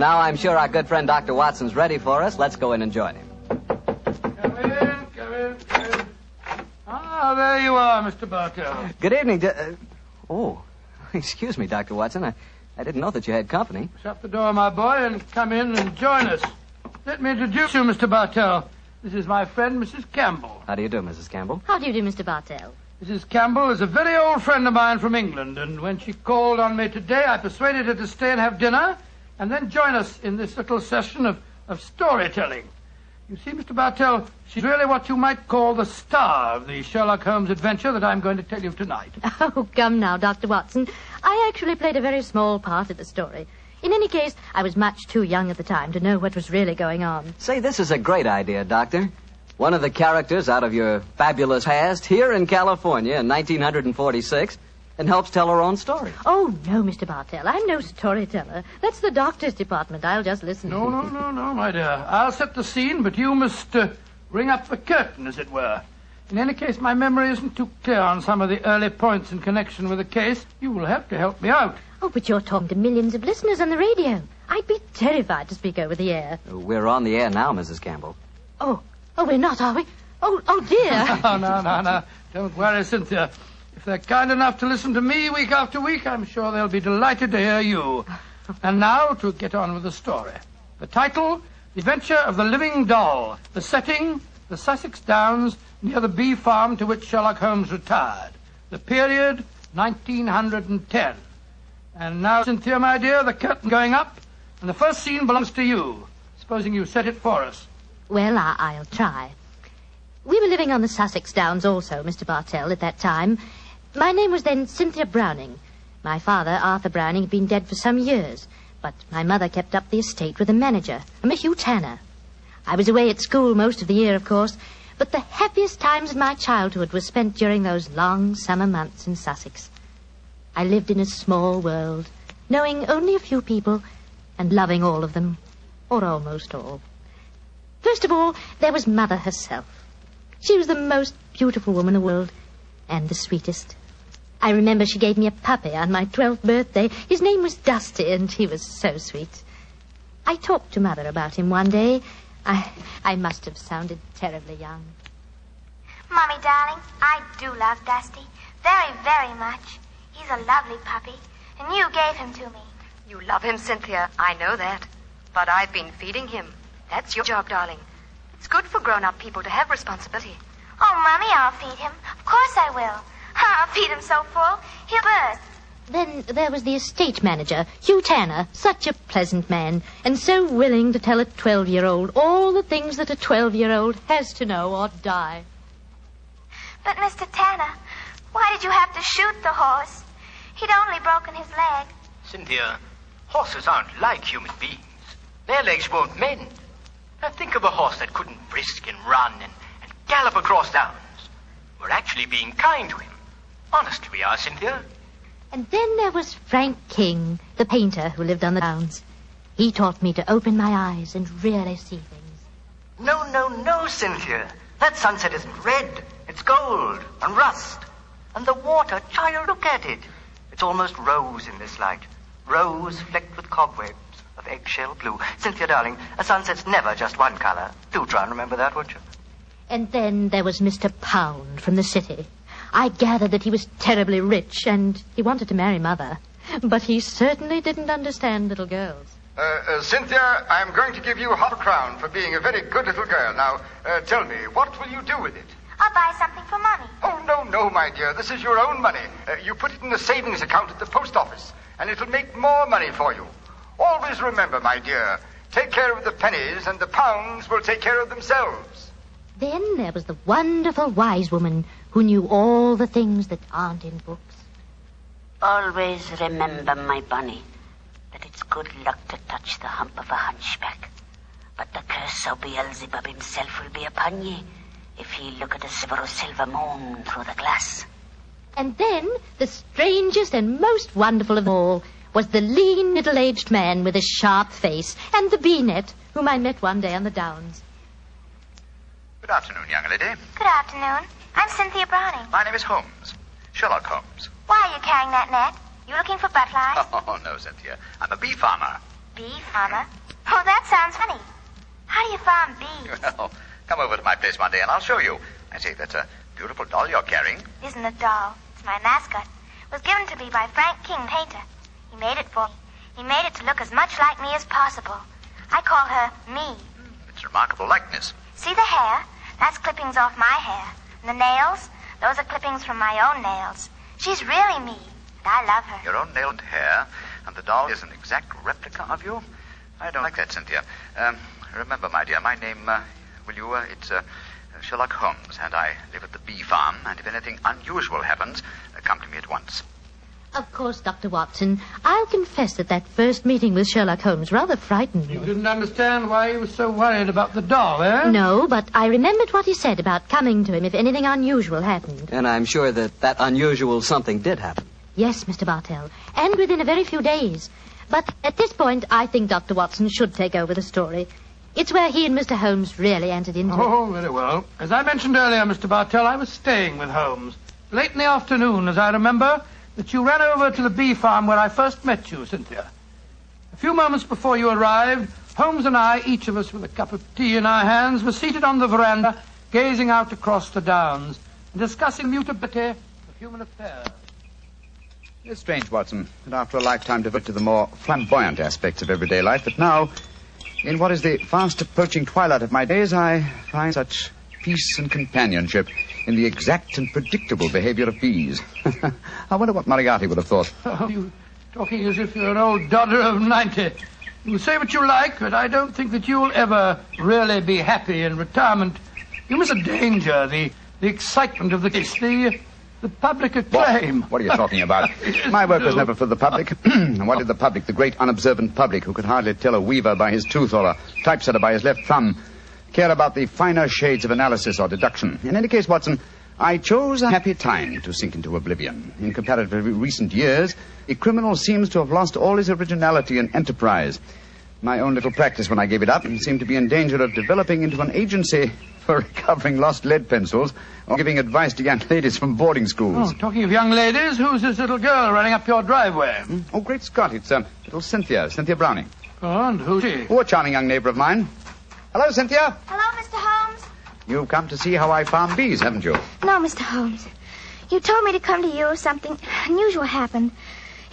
now I'm sure our good friend Dr. Watson's ready for us. Let's go in and join him. Come in. Ah, there you are, Mr. Bartell. Good evening. Excuse me, Dr. Watson. I didn't know that you had company. Shut the door, my boy, and come in and join us. Let me introduce you, Mr. Bartell. This is my friend, Mrs. Campbell. How do you do, Mrs. Campbell? How do you do, Mr. Bartell? Mrs. Campbell is a very old friend of mine from England, and when she called on me today, I persuaded her to stay and have dinner, and then join us in this little session of storytelling. You see, Mr. Bartell, she's really what you might call the star of the Sherlock Holmes adventure that I'm going to tell you tonight. Oh, come now, Dr. Watson. I actually played a very small part in the story. In any case, I was much too young at the time to know what was really going on. Say, this is a great idea, Doctor. One of the characters out of your fabulous past here in California in 1946 and helps tell her own story. Oh, no, Mr. Bartell. I'm no storyteller. That's the doctor's department. I'll just listen. No, my dear. I'll set the scene, but you must ring up the curtain, as it were. In any case, my memory isn't too clear on some of the early points in connection with the case. You will have to help me out. Oh, but you're talking to millions of listeners on the radio. I'd be terrified to speak over the air. We're on the air now, Mrs. Campbell. Oh, we're not, are we? Oh, dear. No. Don't worry, Cynthia. If they're kind enough to listen to me week after week, I'm sure they'll be delighted to hear you. And now, to get on with the story. The title, The Adventure of the Living Doll. The setting, the Sussex Downs, near the bee farm to which Sherlock Holmes retired. The period, 1910. And now, Cynthia, my dear, the curtain going up, and the first scene belongs to you. Supposing you set it for us. Well, I'll try. We were living on the Sussex Downs also, Mr. Bartell, at that time. My name was then Cynthia Browning. My father, Arthur Browning, had been dead for some years, but my mother kept up the estate with a manager, a Hugh Tanner. I was away at school most of the year, of course, but the happiest times of my childhood were spent during those long summer months in Sussex. I lived in a small world, knowing only a few people and loving all of them, or almost all. First of all, there was Mother herself. She was the most beautiful woman in the world, and the sweetest. I remember she gave me a puppy on my 12th birthday. His name was Dusty, and he was so sweet. I talked to Mother about him one day. I must have sounded terribly young. Mommy, darling, I do love Dusty. Very, very much. He's a lovely puppy, and you gave him to me. You love him, Cynthia. I know that. But I've been feeding him. That's your job, darling. It's good for grown-up people to have responsibility. Oh, Mommy, I'll feed him. Of course I will. I'll feed him so full, he'll burst. Then there was the estate manager, Hugh Tanner, such a pleasant man, and so willing to tell a 12-year-old all the things that a 12-year-old has to know or die. But, Mr. Tanner, why did you have to shoot the horse? He'd only broken his leg. Cynthia, horses aren't like human beings. Their legs won't mend. Now think of a horse that couldn't frisk and run and gallop across downs. We're actually being kind to him. Honest we are, Cynthia. And then there was Frank King, the painter who lived on the downs. He taught me to open my eyes and really see things. No, Cynthia. That sunset isn't red. It's gold and rust. And the water, child, look at it. It's almost rose in this light. Rose flecked with cobwebs of eggshell blue. Cynthia, darling, a sunset's never just one color. Do try and remember that, won't you? And then there was Mr. Pound from the city. I gathered that he was terribly rich, and he wanted to marry Mother. But he certainly didn't understand little girls. Cynthia, I'm going to give you half a crown for being a very good little girl. Now, tell me, what will you do with it? I'll buy something for Mommy. Oh, no, my dear. This is your own money. You put it in the savings account at the post office, and it'll make more money for you. Always remember, my dear, take care of the pennies, and the pounds will take care of themselves. Then there was the wonderful wise woman who knew all the things that aren't in books. Always remember, my bunny, that it's good luck to touch the hump of a hunchback. But the curse of Beelzebub himself will be upon ye if ye look at a silver moon through the glass. And then the strangest and most wonderful of all was the lean, middle-aged man with a sharp face and the bee-net whom I met one day on the downs. Good afternoon, young lady. Good afternoon. I'm Cynthia Browning. My name is Holmes. Sherlock Holmes. Why are you carrying that net? You looking for butterflies? Oh, no, Cynthia. I'm a bee farmer. Beef, Mama? Oh, that sounds funny. How do you farm beef? Well, come over to my place one day and I'll show you. I say, that's a beautiful doll you're carrying. Isn't a doll. It's my mascot. It was given to me by Frank King, painter. He made it for me. He made it to look as much like me as possible. I call her me. It's a remarkable likeness. See the hair? That's clippings off my hair. And the nails? Those are clippings from my own nails. She's really me. And I love her. Your own nailed hair, and the doll is an exact replica of you? I don't like that, Cynthia. Remember, my dear, my name, it's Sherlock Holmes, and I live at the bee farm, and if anything unusual happens, come to me at once. Of course, Dr. Watson. I'll confess that first meeting with Sherlock Holmes rather frightened me. You didn't understand why he was so worried about the doll, eh? No, but I remembered what he said about coming to him if anything unusual happened. And I'm sure that unusual something did happen. Yes, Mr. Bartell, and within a very few days. But at this point, I think Dr. Watson should take over the story. It's where he and Mr. Holmes really entered into it. Oh, very well. As I mentioned earlier, Mr. Bartell, I was staying with Holmes. Late in the afternoon, as I remember, that you ran over to the bee farm where I first met you, Cynthia. A few moments before you arrived, Holmes and I, each of us with a cup of tea in our hands, were seated on the veranda, gazing out across the downs and discussing mutability of human affairs. It's strange, Watson, that after a lifetime devoted to the more flamboyant aspects of everyday life, that now, in what is the fast approaching twilight of my days, I find such peace and companionship in the exact and predictable behavior of bees. I wonder what Moriarty would have thought. Oh, you're talking as if you're an old dodder of 90. You say what you like, but I don't think that you'll ever really be happy in retirement. You miss the danger, the excitement of the case, the public acclaim. What are you talking about? My work was never for the public. What did the public, the great unobservant public, who could hardly tell a weaver by his tooth or a typesetter by his left thumb, care about the finer shades of analysis or deduction? In any case, Watson, I chose a happy time to sink into oblivion. In comparatively recent years, a criminal seems to have lost all his originality and enterprise. My own little practice when I gave it up seemed to be in danger of developing into an agency for recovering lost lead pencils or giving advice to young ladies from boarding schools. Oh, talking of young ladies, who's this little girl running up your driveway? Oh, great Scott, it's little Cynthia Browning. Oh, and who's she? Oh, a charming young neighbor of mine. Hello, Cynthia. Hello, Mr. Holmes. You've come to see how I farm bees, haven't you? No, Mr. Holmes. You told me to come to you if something unusual happened.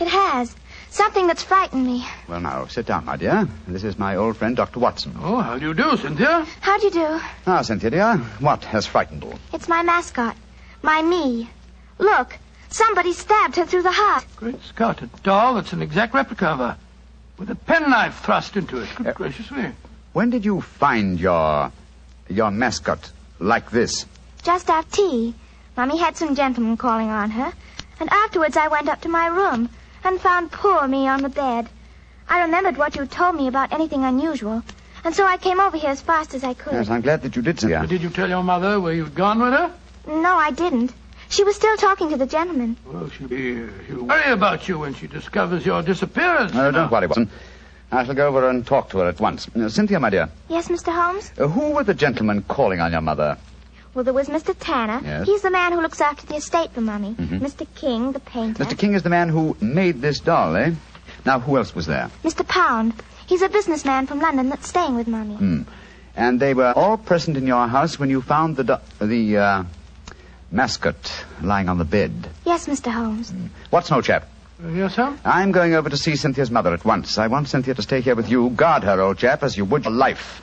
It has. Something that's frightened me. Well, now, sit down, my dear. This is my old friend, Dr. Watson. Oh, how do you do, Cynthia? How do you do? Now, Cynthia, dear, what has frightened you? It's my mascot. My me. Look, somebody stabbed her through the heart. Great Scott, a doll that's an exact replica of her, with a penknife thrust into it. Good gracious me. When did you find your mascot like this? Just after tea. Mommy had some gentlemen calling on her, and afterwards I went up to my room and found poor me on the bed. I remembered what you told me about anything unusual, and so I came over here as fast as I could. Yes, I'm glad that you did, Cynthia. But did you tell your mother where you'd gone with her? No, I didn't. She was still talking to the gentleman. Well, she'll worry about you when she discovers your disappearance. No, don't worry, Watson. I shall go over and talk to her at once. Cynthia, my dear. Yes, Mr. Holmes? Who were the gentlemen calling on your mother? Well, there was Mr. Tanner. Yes. He's the man who looks after the estate for Mommy. Mm-hmm. Mr. King, the painter. Mr. King is the man who made this doll, eh? Now, who else was there? Mr. Pound. He's a businessman from London that's staying with Mommy. And they were all present in your house when you found the mascot lying on the bed? Yes, Mr. Holmes. Watson, old chap. Yes, sir? I'm going over to see Cynthia's mother at once. I want Cynthia to stay here with you. Guard her, old chap, as you would your life.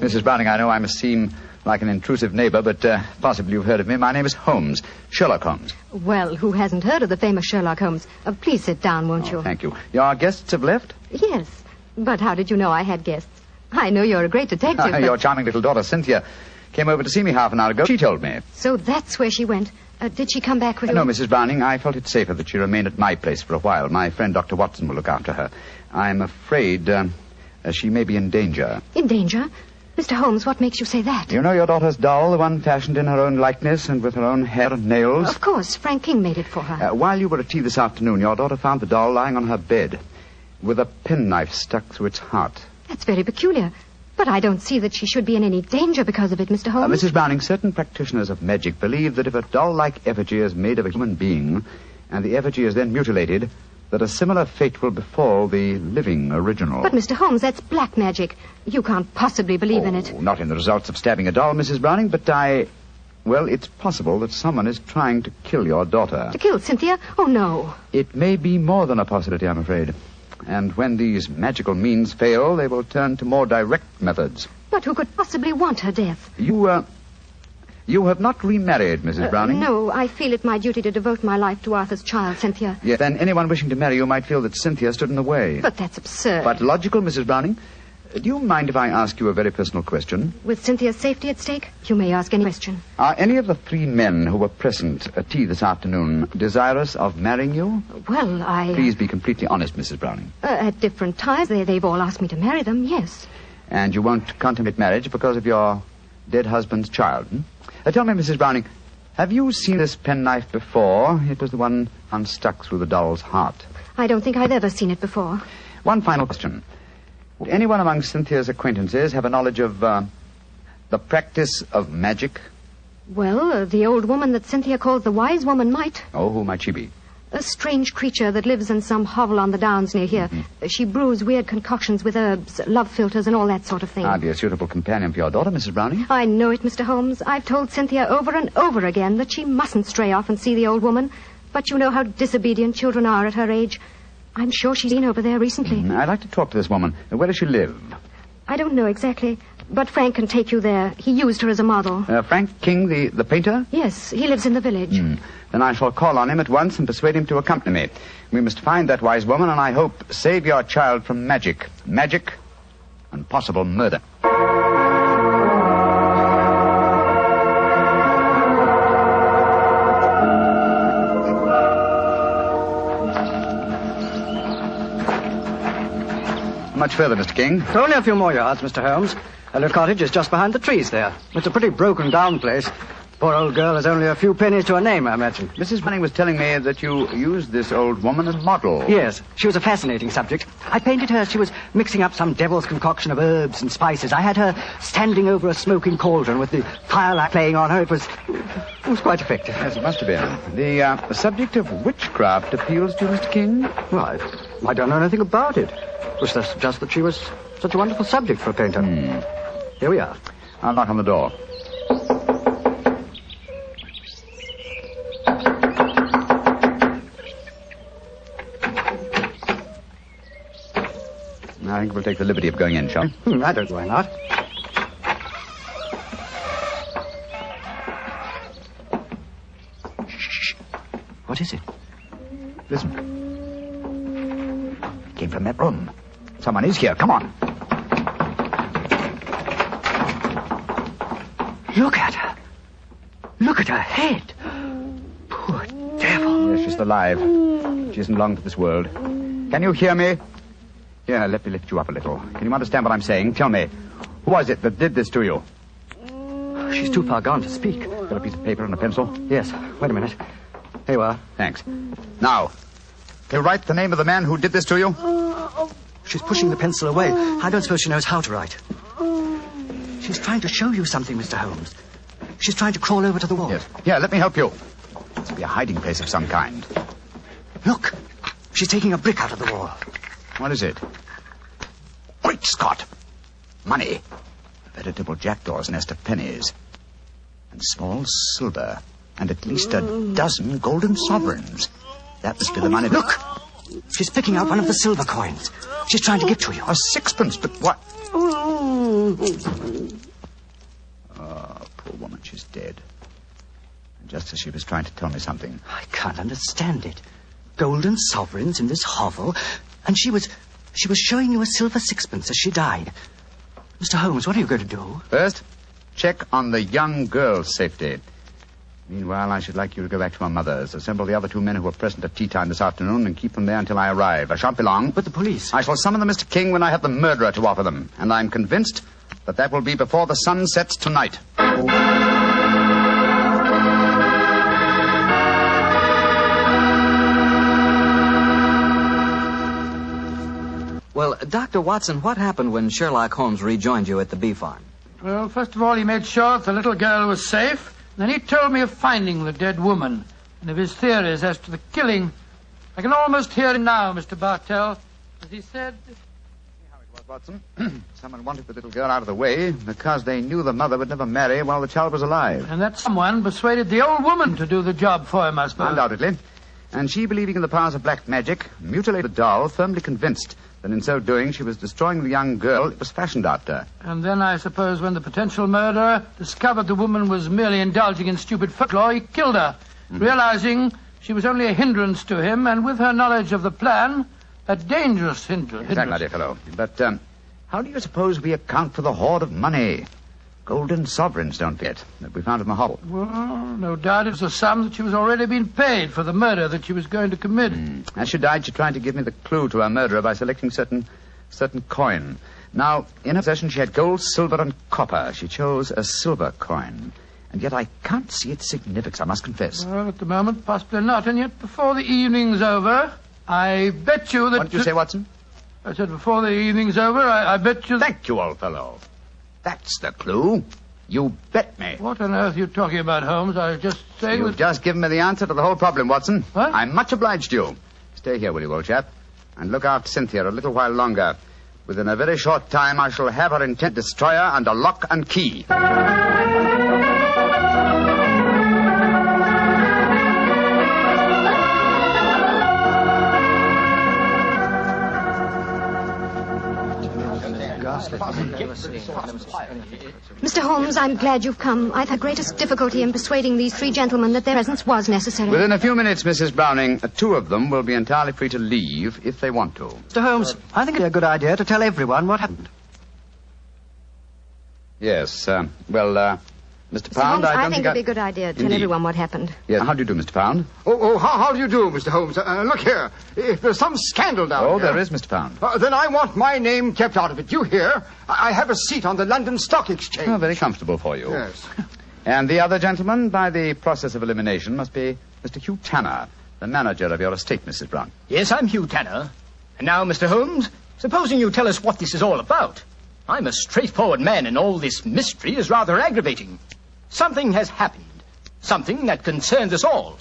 Mrs. Browning, I know I must seem like an intrusive neighbor, but possibly you've heard of me. My name is Holmes, Sherlock Holmes. Well, who hasn't heard of the famous Sherlock Holmes? Please sit down, won't you? Thank you. Your guests have left? Yes, but how did you know I had guests? I know you're a great detective, but... Your charming little daughter, Cynthia, came over to see me half an hour ago. She told me. So that's where she went. Did she come back with you? No, Mrs. Browning, I felt it safer that she remained at my place for a while. My friend Dr. Watson will look after her. I'm afraid she may be in danger. In danger? Mr. Holmes, what makes you say that? You know your daughter's doll, the one fashioned in her own likeness and with her own hair and nails? Of course. Frank King made it for her. While you were at tea this afternoon, your daughter found the doll lying on her bed with a penknife stuck through its heart. That's very peculiar. But I don't see that she should be in any danger because of it, Mr. Holmes. Mrs. Browning, certain practitioners of magic believe that if a doll-like effigy is made of a human being, and the effigy is then mutilated, that a similar fate will befall the living original. But, Mr. Holmes, that's black magic. You can't possibly believe in it. Not in the results of stabbing a doll, Mrs. Browning, but well, it's possible that someone is trying to kill your daughter. To kill Cynthia? Oh, no. It may be more than a possibility, I'm afraid. And when these magical means fail, they will turn to more direct methods. But who could possibly want her death? You have not remarried, Mrs. Browning? No, I feel it my duty to devote my life to Arthur's child, Cynthia. Yes, then anyone wishing to marry you might feel that Cynthia stood in the way. But that's absurd. But logical, Mrs. Browning. Do you mind if I ask you a very personal question? With Cynthia's safety at stake, you may ask any question. Are any of the 3 men who were present at tea this afternoon desirous of marrying you? Well, Please be completely honest, Mrs. Browning. At different times, they've all asked me to marry them, yes. And you won't contemplate marriage because of your dead husband's child, Tell me, Mrs. Browning, have you seen this penknife before? It was the one unstuck through the doll's heart. I don't think I've ever seen it before. One final question. Would anyone among Cynthia's acquaintances have a knowledge of the practice of magic? Well, the old woman that Cynthia calls the wise woman might. Oh, who might she be? A strange creature that lives in some hovel on the downs near here. Mm-hmm. She brews weird concoctions with herbs, love philters, and all that sort of thing. Hardly a suitable companion for your daughter, Mrs. Browning. I know it, Mr. Holmes. I've told Cynthia over and over again that she mustn't stray off and see the old woman. But you know how disobedient children are at her age. I'm sure she's been over there recently. I'd like to talk to this woman. Where does she live? I don't know exactly, but Frank can take you there. He used her as a model. Frank King, the painter? Yes, he lives in the village. Then I shall call on him at once and persuade him to accompany me. We must find that wise woman, and I hope save your child from magic. Magic and possible murder. Much further, Mr. King? Only a few more yards, Mr. Holmes. Her little cottage is just behind the trees there. It's a pretty broken-down place. Poor old girl has only a few pennies to her name, I imagine. Mrs. Browning was telling me that you used this old woman as model. Yes, she was a fascinating subject. I painted her. She was mixing up some devil's concoction of herbs and spices. I had her standing over a smoking cauldron with the firelight playing on her. It was quite effective. Yes, it must have been. The subject of witchcraft appeals to you, Mr. King? Well, I don't know anything about it. It was just that she was such a wonderful subject for a painter. Here we are. I'll knock on the door. I think we'll take the liberty of going in, shall we? I don't know why not. Shh. What is it? Listen. It came from that room. Someone is here. Come on. Look at her. Look at her head. Poor devil. Yes, she's alive. She isn't long for this world. Can you hear me? Here, let me lift you up a little. Can you understand what I'm saying? Tell me, who was it that did this to you? She's too far gone to speak. Got a piece of paper and a pencil? Yes. Wait a minute. Here you are. Thanks. Now, can you write the name of the man who did this to you? She's pushing the pencil away. I don't suppose she knows how to write. She's trying to show you something, Mr. Holmes. She's trying to crawl over to the wall. Yes. Here, let me help you. This will be a hiding place of some kind. Look. She's taking a brick out of the wall. What is it? Great Scott! Money. A veritable jackdaw's nest of pennies. And small silver. And at least a dozen golden sovereigns. That must be the money. Look! She's picking out one of the silver coins. She's trying to get to you. A sixpence, but what? Oh, poor woman, she's dead. And just as she was trying to tell me something. I can't understand it. Golden sovereigns in this hovel, and she was showing you a silver sixpence as she died. Mr. Holmes, what are you going to do? First, check on the young girl's safety. Meanwhile, I should like you to go back to my mother's. Assemble the other 2 men who were present at tea time this afternoon and keep them there until I arrive. I shan't be long. But the police... I shall summon them, Mr. King, when I have the murderer to offer them. And I'm convinced that will be before the sun sets tonight. Well, Dr. Watson, what happened when Sherlock Holmes rejoined you at the bee farm? Well, first of all, he made sure that the little girl was safe. Then he told me of finding the dead woman and of his theories as to the killing. I can almost hear him now, Mr. Bartell, as he said... See how it was, Watson. Someone wanted the little girl out of the way because they knew the mother would never marry while the child was alive. And that someone persuaded the old woman to do the job for him, I suppose. Undoubtedly. And she, believing in the powers of black magic, mutilated the doll, firmly convinced that in so doing she was destroying the young girl it was fashioned after. And then, I suppose, when the potential murderer discovered the woman was merely indulging in stupid folklore, he killed her, realizing she was only a hindrance to him, and with her knowledge of the plan, a dangerous hindrance. Exactly, my dear fellow. But how do you suppose we account for the hoard of money? Golden sovereigns, don't forget, that we found in the hovel. Well, no doubt it's a sum that she was already being paid for the murder that she was going to commit. As she died, she tried to give me the clue to her murderer by selecting certain coin. Now, in her possession, she had gold, silver, and copper. She chose a silver coin. And yet I can't see its significance, I must confess. Well, at the moment, possibly not. And yet, before the evening's over, I bet you that... What did you say, Watson? I said before the evening's over, I bet you... Thank you, old fellow. That's the clue. You bet me. What on earth are you talking about, Holmes? I was just saying... You've just given me the answer to the whole problem, Watson. What? I'm much obliged to you. Stay here, will you, old chap? And look after Cynthia a little while longer. Within a very short time, I shall have her intent destroyer under lock and key. Mr. Holmes, I'm glad you've come. I've had greatest difficulty in persuading these three gentlemen that their presence was necessary. Within a few minutes, Mrs. Browning, two of them will be entirely free to leave if they want to. Mr. Holmes, I think it'd be a good idea to tell everyone what happened. Yes, Mr. Pound, Holmes, I don't think it'd be a good idea to tell everyone what happened. Yes, how do you do, Mr. Pound? How do you do, Mr. Holmes? Look here. If there's some scandal down here... Oh, there is, Mr. Pound. Then I want my name kept out of it. You hear? I have a seat on the London Stock Exchange. Oh, very comfortable for you. Yes. And the other gentleman, by the process of elimination, must be Mr. Hugh Tanner, the manager of your estate, Mrs. Brown. Yes, I'm Hugh Tanner. And now, Mr. Holmes, supposing you tell us what this is all about. I'm a straightforward man, and all this mystery is rather aggravating. Something has happened. Something that concerns us all.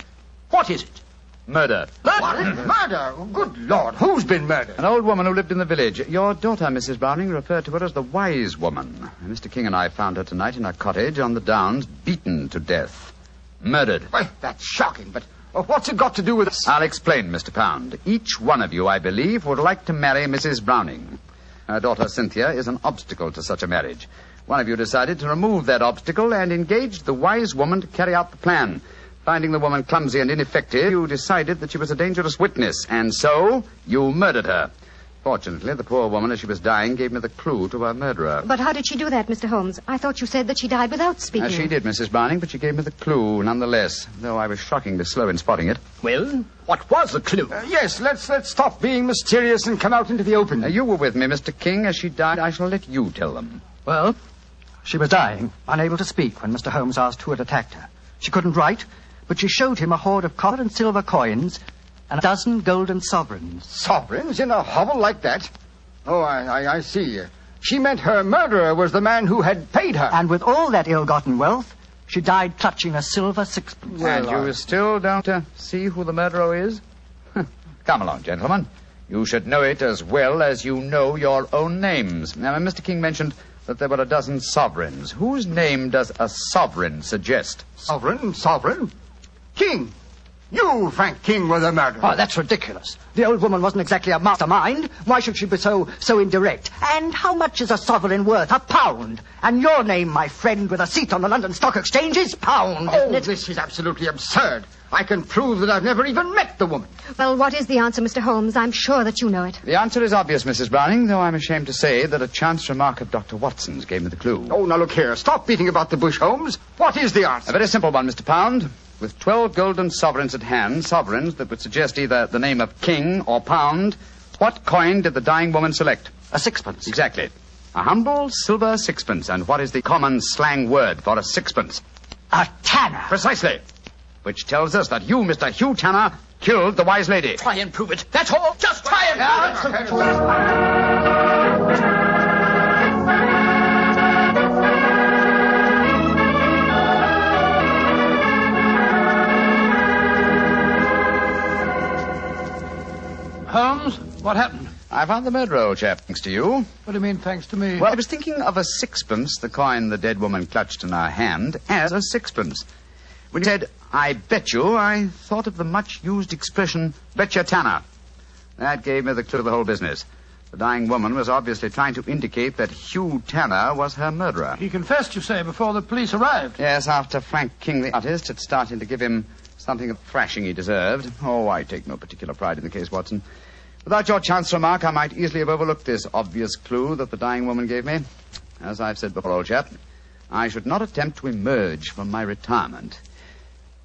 What is it? Murder. Murder? Good Lord, who's been murdered? An old woman who lived in the village. Your daughter, Mrs. Browning, referred to her as the wise woman. Mr. King and I found her tonight in her cottage on the Downs, beaten to death. Murdered. Well, that's shocking, but what's it got to do with us? I'll explain, Mr. Pound. Each one of you, I believe, would like to marry Mrs. Browning. Her daughter, Cynthia, is an obstacle to such a marriage. One of you decided to remove that obstacle and engaged the wise woman to carry out the plan. Finding the woman clumsy and ineffective, you decided that she was a dangerous witness, and so you murdered her. Fortunately, the poor woman, as she was dying, gave me the clue to her murderer. But how did she do that, Mr. Holmes? I thought you said that she died without speaking. She did, Mrs. Browning, but she gave me the clue nonetheless, though I was shockingly slow in spotting it. Well, what was the clue? Yes, let's stop being mysterious and come out into the open. You were with me, Mr. King. As she died, I shall let you tell them. Well, she was dying, unable to speak when Mr. Holmes asked who had attacked her. She couldn't write, but she showed him a hoard of copper and silver coins and a dozen golden sovereigns. Sovereigns in a hovel like that? Oh, I see. She meant her murderer was the man who had paid her. And with all that ill-gotten wealth, she died clutching a silver sixpence. And you still don't see who the murderer is? Come along, gentlemen. You should know it as well as you know your own names. Now, Mr. King mentioned that there were a dozen sovereigns. Whose name does a sovereign suggest? Sovereign? King. You, Frank King, were the murderer. Oh, that's ridiculous. The old woman wasn't exactly a mastermind. Why should she be so indirect? And how much is a sovereign worth? £1. And your name, my friend, with a seat on the London Stock Exchange is Pound, isn't it? This is absolutely absurd. I can prove that I've never even met the woman. Well, what is the answer, Mr. Holmes? I'm sure that you know it. The answer is obvious, Mrs. Browning, though I'm ashamed to say that a chance remark of Dr. Watson's gave me the clue. Oh, now look here. Stop beating about the bush, Holmes. What is the answer? A very simple one, Mr. Pound. With 12 golden sovereigns at hand, sovereigns that would suggest either the name of King or Pound, what coin did the dying woman select? A sixpence. Exactly. A humble silver sixpence. And what is the common slang word for a sixpence? A tanner. Precisely. Which tells us that you, Mr. Hugh Tanner, killed the wise lady. Try and prove it. That's all. Just try and prove it. Holmes, what happened? I found the murderer, old chap, thanks to you. What do you mean, thanks to me? Well, I was thinking of a sixpence, the coin the dead woman clutched in her hand, as a sixpence. When you said, I bet you, I thought of the much-used expression, betcha Tanner. That gave me the clue to the whole business. The dying woman was obviously trying to indicate that Hugh Tanner was her murderer. He confessed, you say, before the police arrived. Yes, after Frank King, the artist, had started to give him something of the thrashing he deserved. Oh, I take no particular pride in the case, Watson. Without your chance remark, I might easily have overlooked this obvious clue that the dying woman gave me. As I've said before, old chap, I should not attempt to emerge from my retirement.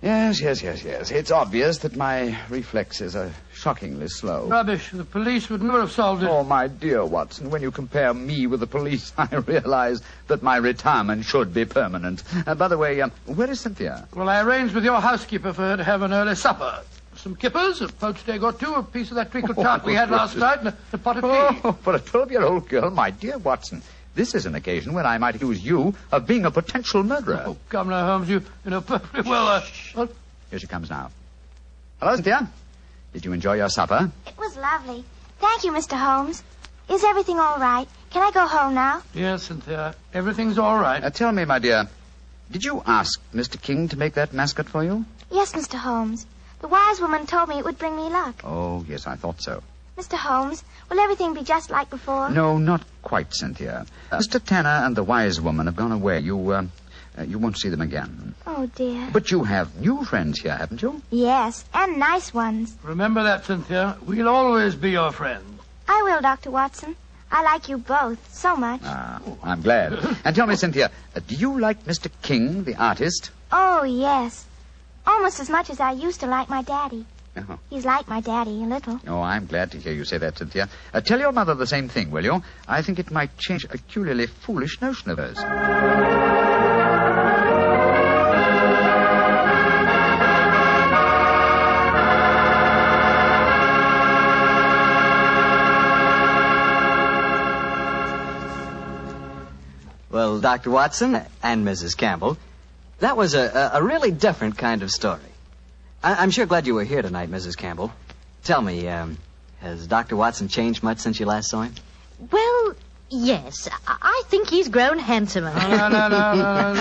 Yes. It's obvious that my reflexes are shockingly slow. Rubbish. The police would never have solved it. Oh, my dear Watson, when you compare me with the police, I realize that my retirement should be permanent. By the way, where is Cynthia? Well, I arranged with your housekeeper for her to have an early supper. Some kippers, a poached egg or two, a piece of that treacle tart we had last night, and a pot of tea. Oh, for a 12-year-old girl, my dear Watson, this is an occasion when I might accuse you of being a potential murderer. Oh, come now, Holmes, you know perfectly well, what? Here she comes now. Hello, Cynthia. Did you enjoy your supper? It was lovely. Thank you, Mr. Holmes. Is everything all right? Can I go home now? Yes, Cynthia. Everything's all right. Tell me, my dear, did you ask Mr. King to make that mascot for you? Yes, Mr. Holmes. The wise woman told me it would bring me luck. Oh, yes, I thought so. Mr. Holmes, will everything be just like before? No, not quite, Cynthia. Mr. Tanner and the wise woman have gone away. You won't see them again. Oh, dear. But you have new friends here, haven't you? Yes, and nice ones. Remember that, Cynthia. We'll always be your friends. I will, Dr. Watson. I like you both so much. Ah, I'm glad. And tell me, Cynthia, do you like Mr. King, the artist? Oh, yes. Almost as much as I used to like my daddy. Oh. He's like my daddy, a little. Oh, I'm glad to hear you say that, Cynthia. Tell your mother the same thing, will you? I think it might change a peculiarly foolish notion of hers. Well, Dr. Watson and Mrs. Campbell, that was a really different kind of story. I'm sure glad you were here tonight, Mrs. Campbell. Tell me, has Dr. Watson changed much since you last saw him? Well, yes. I think he's grown handsomer. No.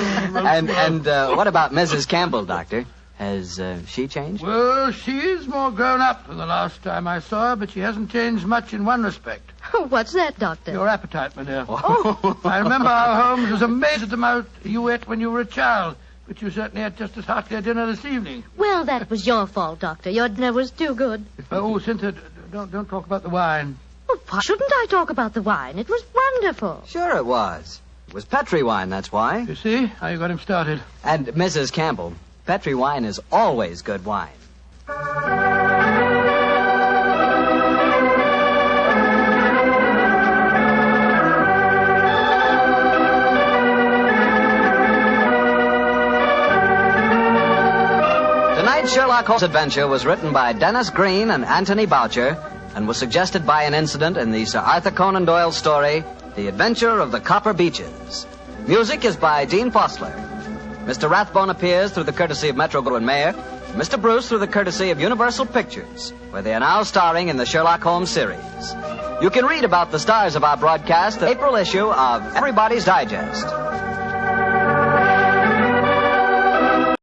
And what about Mrs. Campbell, Doctor? Has she changed? Well, she is more grown up than the last time I saw her, but she hasn't changed much in one respect. What's that, Doctor? Your appetite, my dear. Oh. I remember how Holmes was amazed at the amount you ate when you were a child, but you certainly ate just as heartily a dinner this evening. Well, that was your fault, Doctor. Your dinner was too good. Oh, Cynthia, don't talk about the wine. Well, why shouldn't I talk about the wine? It was wonderful. Sure it was. It was Petri wine, that's why. You see how you got him started. And Mrs. Campbell, Petri wine is always good wine. Tonight's Sherlock Holmes adventure was written by Dennis Green and Anthony Boucher and was suggested by an incident in the Sir Arthur Conan Doyle story, The Adventure of the Copper Beeches. Music is by Dean Fossler. Mr. Rathbone appears through the courtesy of Metro-Goldwyn-Mayer, Mr. Bruce through the courtesy of Universal Pictures, where they are now starring in the Sherlock Holmes series. You can read about the stars of our broadcast in the April issue of Everybody's Digest.